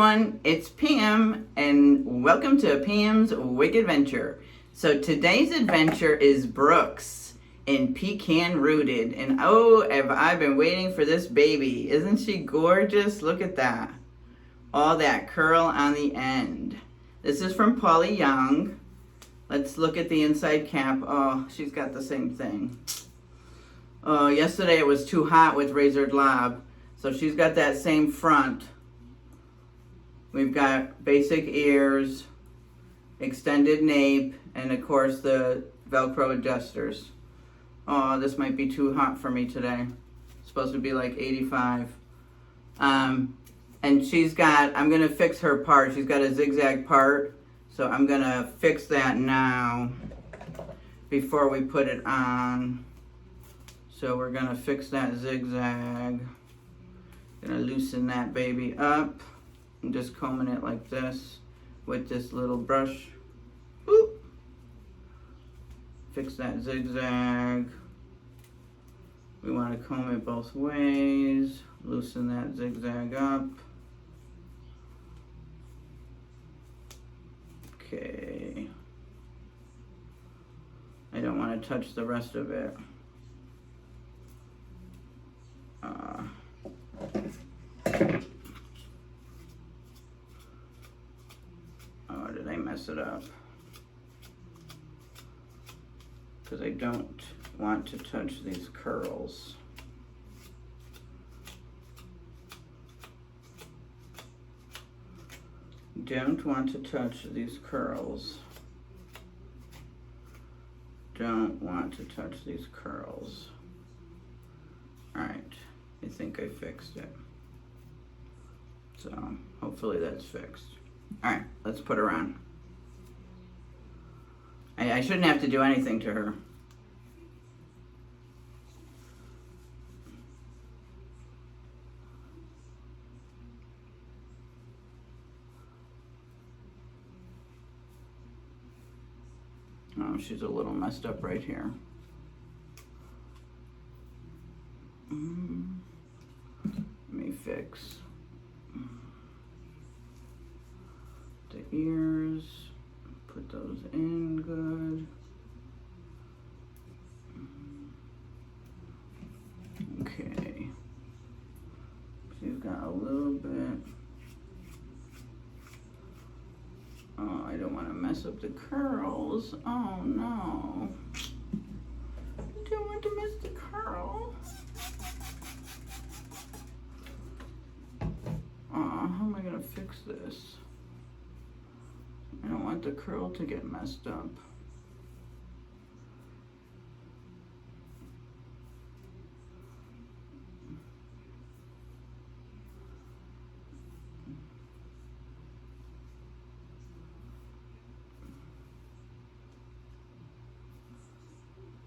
everyone, it's Pam and welcome to Pam's Wig Adventure. So today's adventure is Brooks in Pecan Rooted, and oh, have I been waiting for this baby. Isn't she gorgeous? Look at that. All that curl on the end. This is from Paula Young. Let's look at the inside cap. Oh, she's got the same thing. Oh, yesterday it was too hot with razored lob. So she's got that same front. We've got basic ears, extended nape, and of course the Velcro adjusters. Oh, this might be too hot for me today. It's supposed to be like 85. And she's got, I'm gonna fix her part. She's got a zigzag part. So I'm gonna fix that now before we put it on. So we're gonna fix that zigzag. Gonna loosen that baby up. I'm just combing it like this with this little brush. Boop. Fix that zigzag. We want to comb it both ways. Loosen that zigzag up. Okay. I don't want to touch the rest of it. Oh, did I mess it up? Because I don't want to touch these curls. Don't want to touch these curls. Don't want to touch these curls. Alright, I think I fixed it. So, hopefully that's fixed. Alright, let's put her on. I shouldn't have to do anything to her. Oh, she's a little messed up right here. Let me fix the ears. Put those in good. Okay. She's got a little bit. Oh, I don't want to mess up the curls. Oh no. I don't want to mess the curl. Oh, how am I going to fix this? I don't want the curl to get messed up.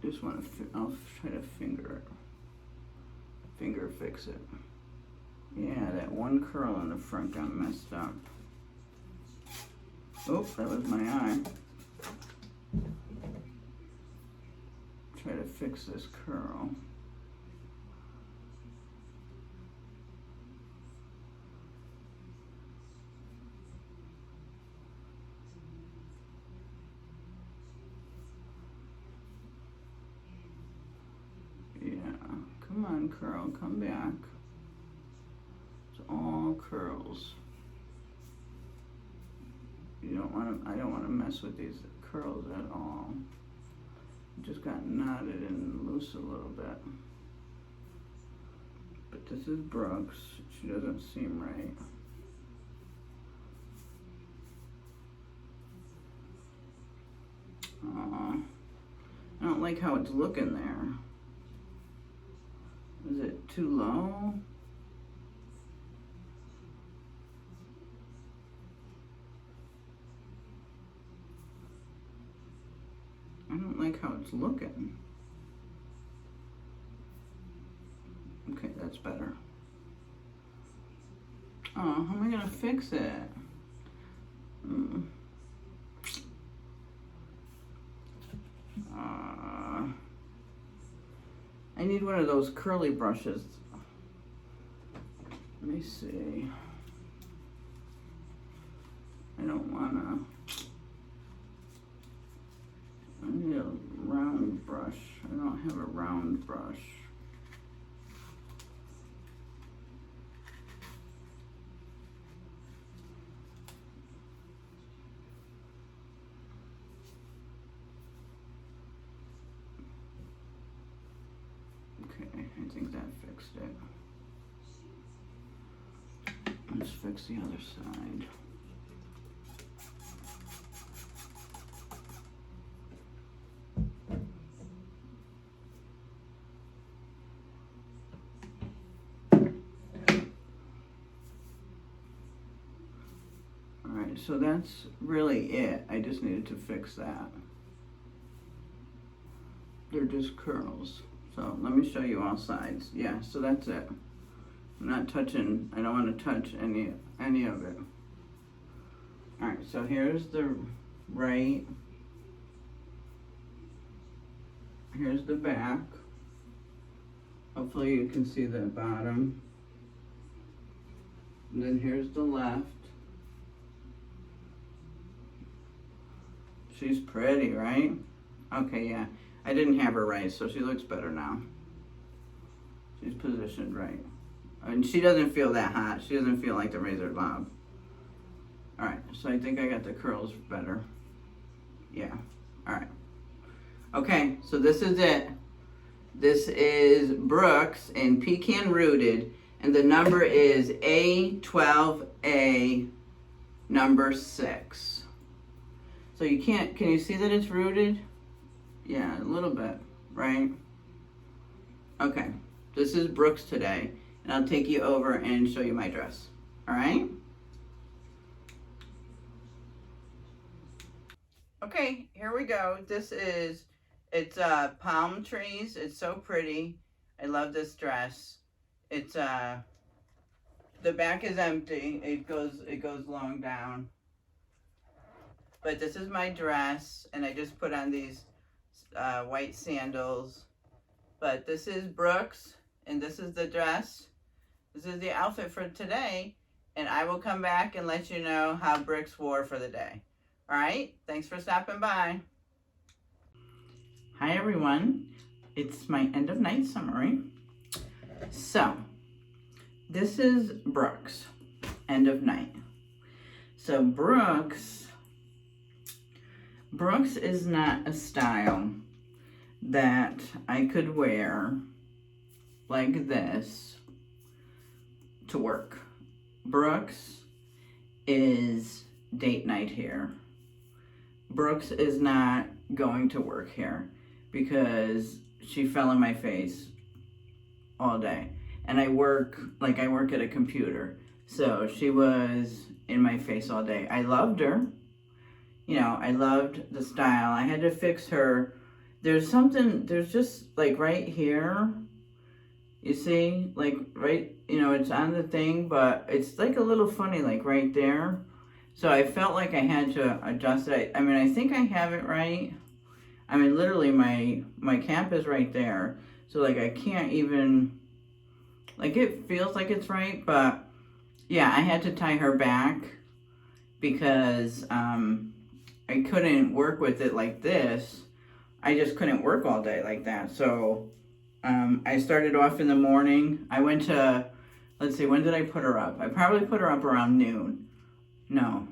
Just want to, I'll try to finger fix it. Yeah, that one curl in the front got messed up. Oh, that was my eye. Try to fix this curl. Yeah, come on, curl, come back. It's all curls. You don't want to, I don't want to mess with these curls at all. It just got knotted and loose a little bit. But this is Brooks. She doesn't seem right. I don't like how it's looking there. Is it too low? I don't like how it's looking. Okay, that's better. Oh, how am I gonna fix it? I need one of those curly brushes. Let me see. I don't wanna, I need a round brush. I don't have a round brush. Okay, I think that fixed it. Let's fix the other side. Alright, so that's really it. I just needed to fix that. They're just curls. So let me show you all sides. Yeah, so that's it. I'm not touching, I don't want to touch any of it. Alright, so here's the right. Here's the back. Hopefully you can see the bottom. And then here's the left. She's pretty, right? Okay, yeah. I didn't have her right, so she looks better now. She's positioned right. And she doesn't feel that hot. She doesn't feel like the razor bob. Alright, so I think I got the curls better. Yeah, alright. Okay, so this is it. This is Brooks in Pecan Rooted, and the number is A12A number 6. So you can you see that it's rooted? Yeah, a little bit, right? Okay, this is Brooks today, and I'll take you over and show you my dress, all right? Okay, here we go. It's palm trees. It's so pretty. I love this dress. It's the back is empty. It goes long down. But this is my dress, and I just put on these white sandals. But this is Brooks, and this is the dress. This is the outfit for today, and I will come back and let you know how Brooks wore for the day. All right, thanks for stopping by. Hi everyone, it's my end of night summary. So, this is Brooks, end of night. So Brooks is not a style that I could wear like this to work. Brooks is date night hair. Brooks is not going to work here because she fell in my face all day. And I work at a computer. So she was in my face all day. I loved her. You know, I loved the style. I had to fix her. There's just like right here, you see, like right, you know, it's on the thing, but it's like a little funny, like right there. So I felt like I had to adjust it. I mean, I think I have it right. I mean, literally my cap is right there. So like I can't even, like it feels like it's right, but yeah, I had to tie her back because I couldn't work with it like this. I just couldn't work all day like that. So I started off in the morning. I went to, let's see, when did I put her up? I probably put her up around noon. No.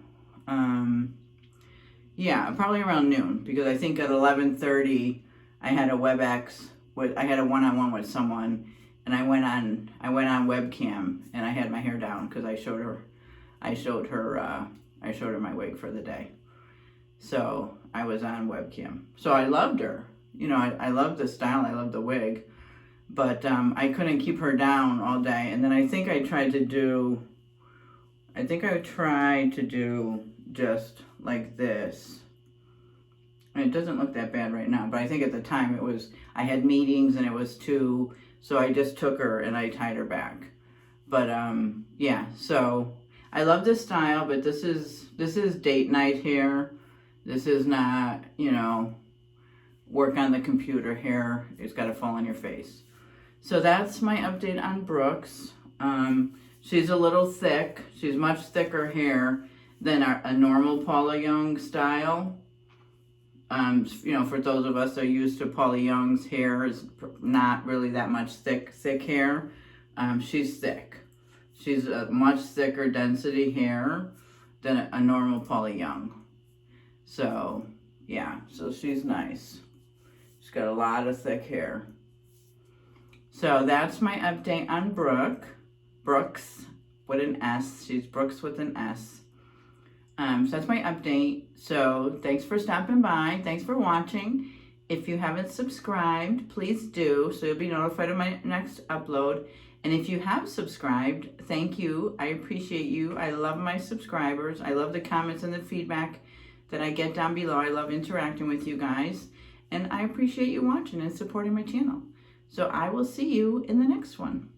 Yeah, probably around noon, because I think at 11:30 I had a WebEx I had a one-on-one with someone, and I went on webcam and I had my hair down because I showed her my wig for the day. So I was on webcam. So I loved her. You know, I loved the style, I loved the wig, but I couldn't keep her down all day. And then I think I tried to do just like this. And it doesn't look that bad right now, but I think at the time I had meetings and it was too, so I just took her and I tied her back. But yeah, so I love this style, but this is date night hair. This is not, you know, work on the computer hair. It's got to fall on your face. So that's my update on Brooks. She's a little thick. She's much thicker hair than a normal Paula Young style. You know, for those of us that are used to Paula Young's hair is not really that much thick hair. She's thick. She's a much thicker density hair than a normal Paula Young. So, yeah, so she's nice. She's got a lot of thick hair. So that's my update on Brooks with an S. She's Brooks with an S. So that's my update. So thanks for stopping by. Thanks for watching. If you haven't subscribed, please do, so you'll be notified of my next upload. And if you have subscribed, thank you. I appreciate you. I love my subscribers. I love the comments and the feedback that I get down below. I love interacting with you guys. And I appreciate you watching and supporting my channel. So I will see you in the next one.